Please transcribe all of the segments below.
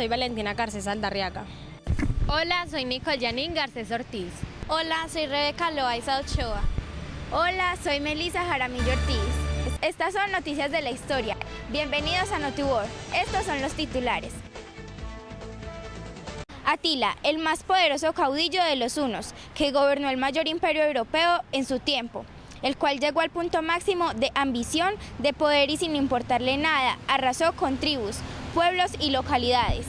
soy Valentina Garcés Aldarriaga. Hola, soy Nicole Janine Garcés Ortiz. Hola, soy Rebeca Loaiza Ochoa. Hola, soy Melissa Jaramillo Ortiz. Estas son noticias de la historia. Bienvenidos a NotiWorld. Estos son los titulares. Atila, el más poderoso caudillo de los hunos, que gobernó el mayor imperio europeo en su tiempo, el cual llegó al punto máximo de ambición, de poder y sin importarle nada, arrasó con tribus, pueblos y localidades.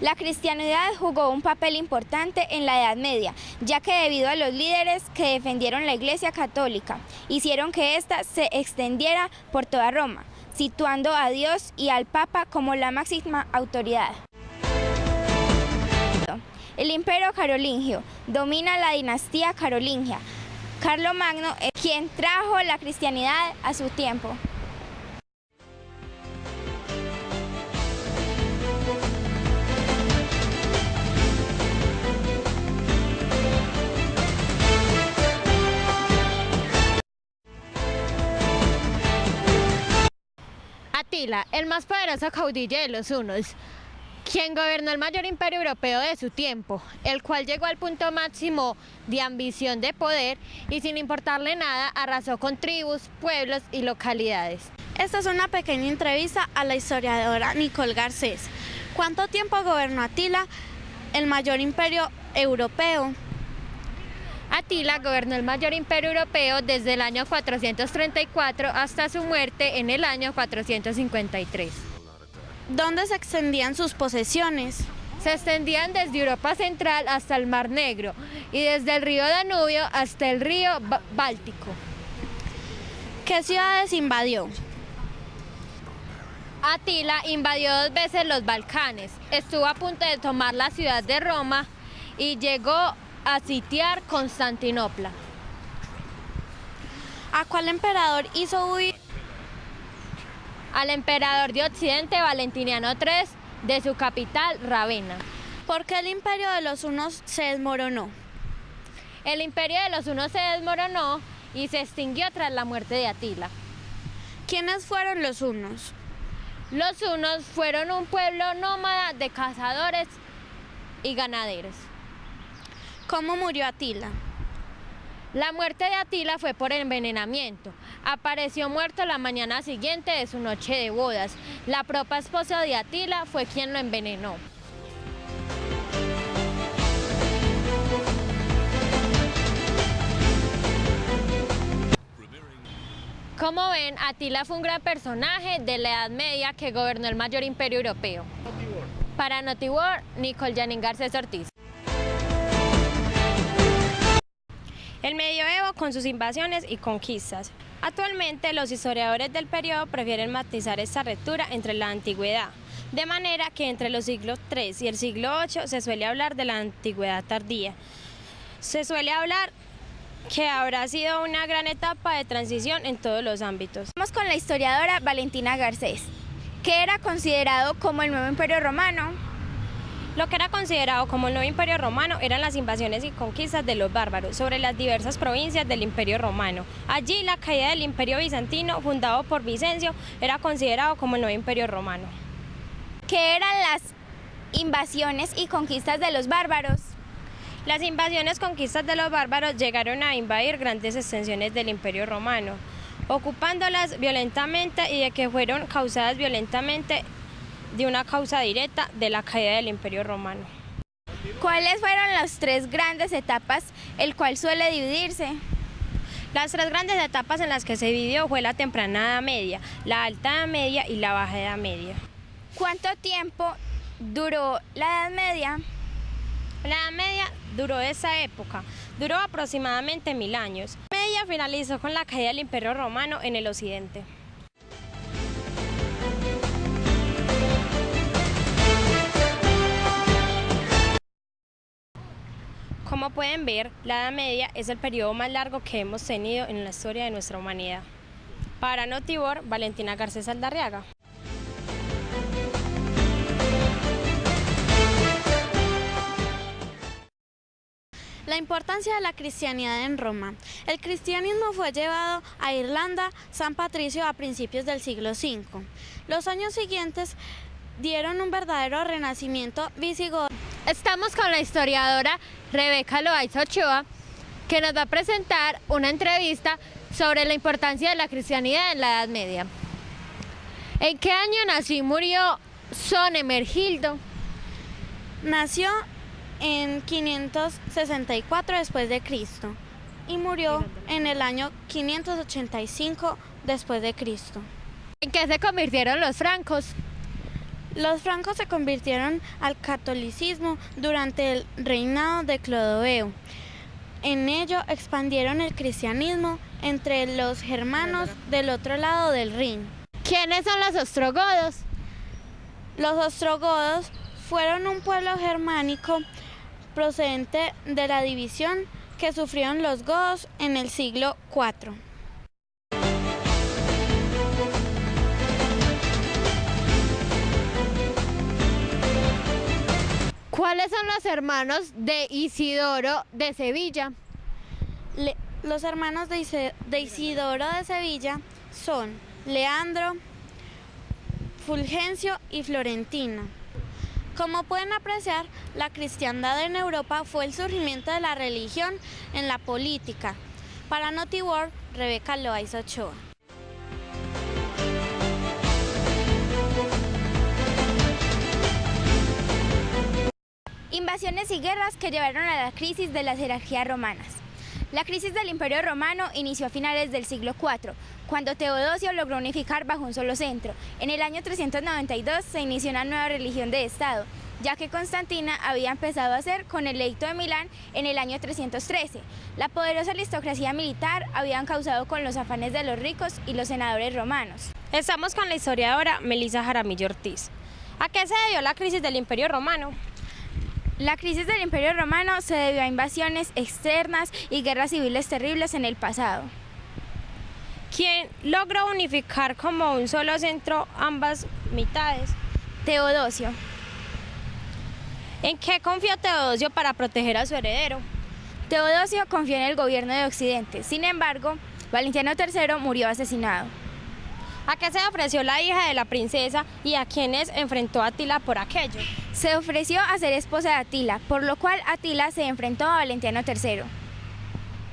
La cristiandad jugó un papel importante en la Edad Media, ya que debido a los líderes que defendieron la Iglesia Católica, hicieron que ésta se extendiera por toda Roma, situando a Dios y al Papa como la máxima autoridad. El Imperio Carolingio domina la dinastía carolingia. Carlomagno es quien trajo la cristianidad a su tiempo. Atila, el más poderoso caudillo de los hunos, quien gobernó el mayor imperio europeo de su tiempo, el cual llegó al punto máximo de ambición de poder y sin importarle nada arrasó con tribus, pueblos y localidades. Esta es una pequeña entrevista a la historiadora Nicole Garcés. ¿Cuánto tiempo gobernó Atila, el mayor imperio europeo? Atila gobernó el mayor imperio europeo desde el año 434 hasta su muerte en el año 453. ¿Dónde se extendían sus posesiones? Se extendían desde Europa Central hasta el Mar Negro y desde el río Danubio hasta el río Báltico. ¿Qué ciudades invadió? Atila invadió 2 veces los Balcanes, estuvo a punto de tomar la ciudad de Roma y llegó a sitiar Constantinopla. ¿A cuál emperador hizo huir? Al emperador de Occidente, Valentiniano III, de su capital, Ravenna. ¿Por qué el imperio de los hunos se desmoronó? El imperio de los hunos se desmoronó y se extinguió tras la muerte de Atila. ¿Quiénes fueron los hunos? Los hunos fueron un pueblo nómada de cazadores y ganaderos. ¿Cómo murió Atila? La muerte de Atila fue por envenenamiento. Apareció muerto la mañana siguiente de su noche de bodas. La propia esposa de Atila fue quien lo envenenó. Como ven, Atila fue un gran personaje de la Edad Media que gobernó el mayor imperio europeo. Para NotiWorld, Nicole Janine Garcés Ortiz. El medioevo con sus invasiones y conquistas. Actualmente los historiadores del periodo prefieren matizar esta ruptura entre la antigüedad, de manera que entre los siglos III y el siglo VIII se suele hablar de la antigüedad tardía. Se suele hablar que habrá sido una gran etapa de transición en todos los ámbitos. Vamos con la historiadora Valentina Garcés. ¿Qué era considerado como el nuevo imperio romano? Lo que era considerado como el nuevo imperio romano eran las invasiones y conquistas de los bárbaros sobre las diversas provincias del imperio romano. Allí la caída del imperio bizantino, fundado por Vicencio, era considerado como el nuevo imperio romano. ¿Qué eran las invasiones y conquistas de los bárbaros? Las invasiones y conquistas de los bárbaros llegaron a invadir grandes extensiones del imperio romano, ocupándolas violentamente y de que fueron causadas violentamente de una causa directa de la caída del Imperio Romano. ¿Cuáles fueron las 3 grandes etapas, el cual suele dividirse? Las 3 grandes etapas en las que se dividió fue la temprana Edad Media, la Alta Edad Media y la Baja Edad Media. ¿Cuánto tiempo duró la Edad Media? La Edad Media duró esa época, duró aproximadamente 1000 años. La Edad Media finalizó con la caída del Imperio Romano en el occidente. Como pueden ver, la Edad Media es el periodo más largo que hemos tenido en la historia de nuestra humanidad. Para NotiWorld, Valentina Garcés Aldarriaga. La La importancia de la cristianidad en Roma. El cristianismo fue llevado a Irlanda, San Patricio, a principios del siglo V. Los años siguientes dieron un verdadero renacimiento visigodo. Estamos con la historiadora Rebeca Loaiza Ochoa, que nos va a presentar una entrevista sobre la importancia de la cristianidad en la Edad Media. ¿En qué año nació y murió Son Emergildo? Nació en 564 después de Cristo y murió en el año 585 después de Cristo. ¿En qué se convirtieron los francos? Los francos se convirtieron al catolicismo durante el reinado de Clodoveo. En ello expandieron el cristianismo entre los germanos del otro lado del Rin. ¿Quiénes son los ostrogodos? Los ostrogodos fueron un pueblo germánico procedente de la división que sufrieron los godos en el siglo IV. ¿Cuáles son los hermanos de Isidoro de Sevilla? Los hermanos de Isidoro de Sevilla son Leandro, Fulgencio y Florentino. Como pueden apreciar, la cristiandad en Europa fue el surgimiento de la religión en la política. Para NotiWorld, Rebeca Loaiza Ochoa. Invasiones y guerras que llevaron a la crisis de las jerarquías romanas. La crisis del Imperio Romano inició a finales del siglo IV, cuando Teodosio logró unificar bajo un solo centro. En el año 392 se inició una nueva religión de Estado, ya que Constantina había empezado a hacer con el edicto de Milán en el año 313. La poderosa aristocracia militar habían causado con los afanes de los ricos y los senadores romanos. Estamos con la historiadora Melissa Jaramillo Ortiz. ¿A qué se debió la crisis del Imperio Romano? La crisis del Imperio Romano se debió a invasiones externas y guerras civiles terribles en el pasado. ¿Quién logró unificar como un solo centro ambas mitades? Teodosio. ¿En qué confió Teodosio para proteger a su heredero? Teodosio confió en el gobierno de Occidente. Sin embargo, Valentiniano III murió asesinado. ¿A qué se ofreció la hija de la princesa y a quienes enfrentó Atila por aquello? Se ofreció a ser esposa de Atila, por lo cual Atila se enfrentó a Valentiniano III.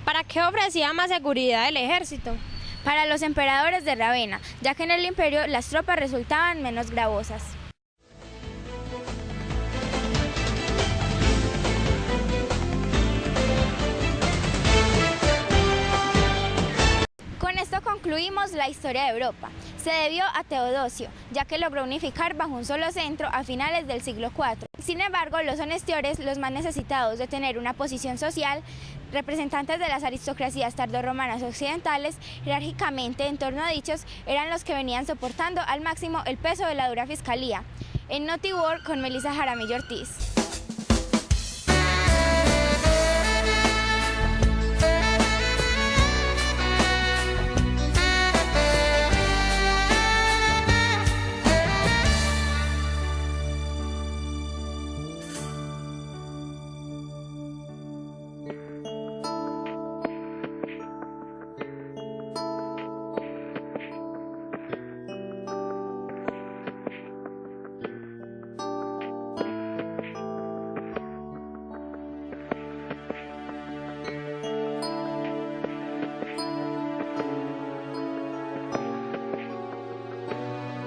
¿Para qué ofrecía más seguridad el ejército? Para los emperadores de Ravenna, ya que en el imperio las tropas resultaban menos gravosas. Con esto concluimos la historia de Europa. Se debió a Teodosio, ya que logró unificar bajo un solo centro a finales del siglo IV. Sin embargo, los honestiores, los más necesitados de tener una posición social, representantes de las aristocracias tardorromanas occidentales, jerárquicamente en torno a dichos, eran los que venían soportando al máximo el peso de la dura fiscalía. En NotiWorld con Melissa Jaramillo Ortiz.